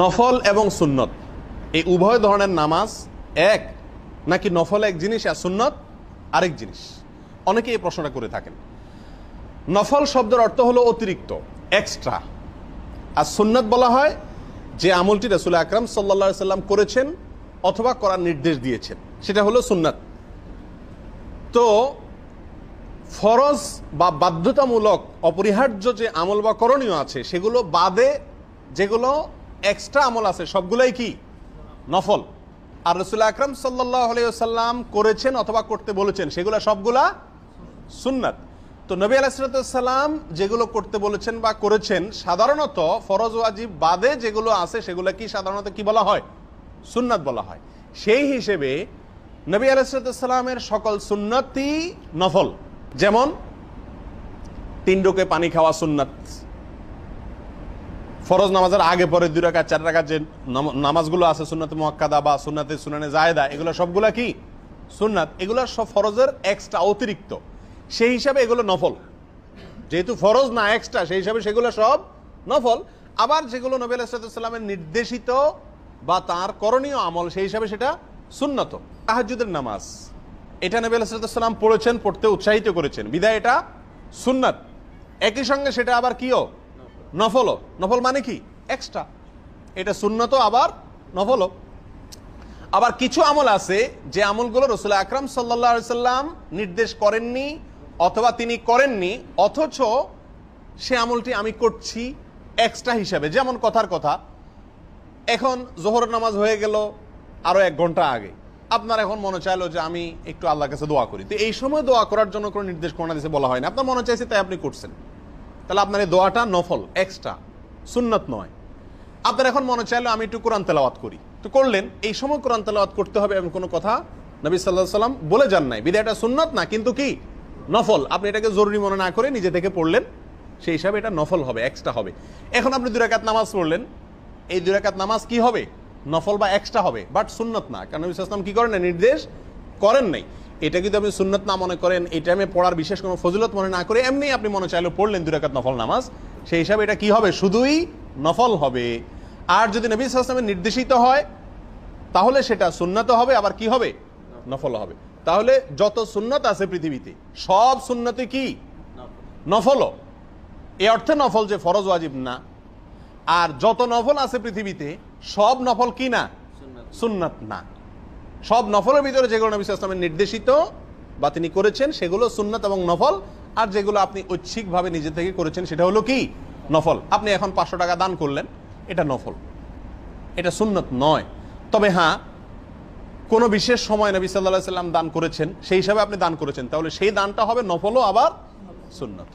নফল এবং সুন্নত এই উভয় ধরনের নামাজ এক, নাকি নফল এক জিনিস আর সুন্নত আরেক জিনিস? অনেকে এই প্রশ্নটা করে থাকেন। নফল শব্দের অর্থ হলো অতিরিক্ত, এক্সট্রা। আর সুন্নত বলা হয় যে আমলটি রাসূল আকরাম সাল্লাল্লাহু আলাইহি সাল্লাম করেছেন অথবা করার নির্দেশ দিয়েছেন, সেটা হলো সুন্নাত। তো ফরজ বা বাধ্যতামূলক অপরিহার্য যে আমল বা করণীয় আছে সেগুলো বাদে যেগুলো এক্সট্রা আমল আছে সবগুলাই কি নফল। আর রাসূল আকরাম সাল্লাল্লাহু আলাইহি ওয়াসাল্লাম করেছেন অথবা করতে বলেছেন সেগুলো সবগুলা সুন্নাত। তো নবী আলাইহিস সালাম যেগুলো করতে বলেছেন বা করেছেন সাধারণত ফরজ ওয়াজিব বাদে যেগুলো আছে সেগুলো কি সাধারণত কি বলা হয়? সুন্নাত বলা হয়। সেই হিসেবে নবী আলাইহিস সালামের সকল সুন্নতই নফল। যেমন 3 ঢোকে পানি খাওয়া সুন্নাত, ফরজ নামাজের আগে পরে 2 রাকাত 4 রাকাত যে নামাজগুলো আছে সুন্নাতে মুআক্কাদা বা সুন্নাতে সুনানে জায়েদা, এগুলো সবগুলা কি সুন্নাত। এগুলো সব ফরজের এক্সট্রা, অতিরিক্ত। সেই হিসাবে এগুলো নফল, যেহেতু ফরজ না এক্সট্রা, সেই হিসাবে সেগুলো সব নফল। আবার যেগুলো নবী আলাইহিস সালামের নির্দেশিত বা তার করণীয় আমল, সেই হিসাবে সেটা সুন্নত। তাহাজ্জুদের নামাজ, এটা নবী আলাইহিস সালাম পড়েছেন, পড়তে উৎসাহিত করেছেন, বিধায় এটা সুন্নাত। একই সঙ্গে সেটা আবার কিও নফলও। নফল মানে কি এক্সট্রা, এটা সুন্নত আবার নফলও। আবার কিছু আমল আছে যে আমলগুলো রাসূল আকরাম সাল্লাল্লাহু আলাইহি সাল্লাম নির্দেশ করেননি অথবা তিনি করেননি, অথচ সে আমলটি আমি করছি এক্সট্রা হিসাবে। যেমন কথার কথা, এখন জোহর নামাজ হয়ে গেল আরো 1 ঘন্টা আগে, আপনার এখন মনে চাইলো যে আমি একটু আল্লাহর কাছে দোয়া করি। তো এই সময় দোয়া করার জন্য কোনো নির্দেশ কোরআন হাদিসে বলা হয় না, আপনার মনে চাইছে তাই আপনি করছেন, তাহলে আপনার এই দোয়াটা নফল, এক্সট্রা, সুন্নাত নয়। আপনার এখন মনে চাইলো আমি একটু কোরআন তেলাওয়াত করি, তো করলেন। এই সময় কোরআন তেলাওয়াত করতে হবে এমন কোনো কথা নবী সাল্লাল্লাহু আলাইহি সাল্লাম বলে যান নাই, বিধায় এটা সুন্নাত না, কিন্তু কি নফল। আপনি এটাকে জরুরি মনে না করে নিজে থেকে পড়লেন, সেই হিসাবে এটা নফল হবে, এক্সট্রা হবে। এখন আপনি 2 রাকাত নামাজ পড়লেন, এই 2 রাকাত নামাজ কি হবে? নফল বা এক্সট্রা হবে, বাট সুন্নাত না, কারণ নবী সাল্লাল্লাহু আলাইহি ওয়াসাল্লাম কি করেন না, নির্দেশ করেন নাই। এটা যদি আপনি সুন্নাত না মনে করেন, এই টাইমে পড়ার বিশেষ কোনো ফজিলত মনে না করে এমনি আপনি মনে চাইলো পড়লেন 2 রাকাত নফল নামাজ, সেই হিসাবে এটা কি হবে? শুধুই নফল হবে। আর যদি নবী সাল্লাল্লাহু আলাইহি ওয়াসাল্লামের নির্দেশিত হয় তাহলে সেটা সুন্নাত হবে, আবার কি হবে? নফল হবে। তাহলে যত সুন্নাত আছে পৃথিবীতে সব সুন্নতে কি নফল। এই অর্থে নফল যে ফরজ ওয়াজিব না। আর যত নফল আছে পৃথিবীতে সব নফল কি না? সুন্নাত না। সব নফলের ভিতরে যেগুলো নবী সাল্লাল্লাহু আলাইহি ওয়াসাল্লামের নির্দেশিত বা তিনি করেছেন সেগুলো সুন্নাত এবং নফল। আর যেগুলো আপনি ঐচ্ছিকভাবে নিজে থেকে করেছেন সেটা হলো কি নফল। আপনি এখন 500 টাকা দান করলেন, এটা নফল, এটা সুন্নাত নয়। তবে হ্যাঁ, কোনো বিশেষ সময় নবী সাল্লাল্লাহু আলাইহি ওয়াসাল্লাম দান করেছেন, সেই হিসাবে আপনি দান করেছেন, তাহলে সেই দানটা হবে নফলও আবার সুন্নাত।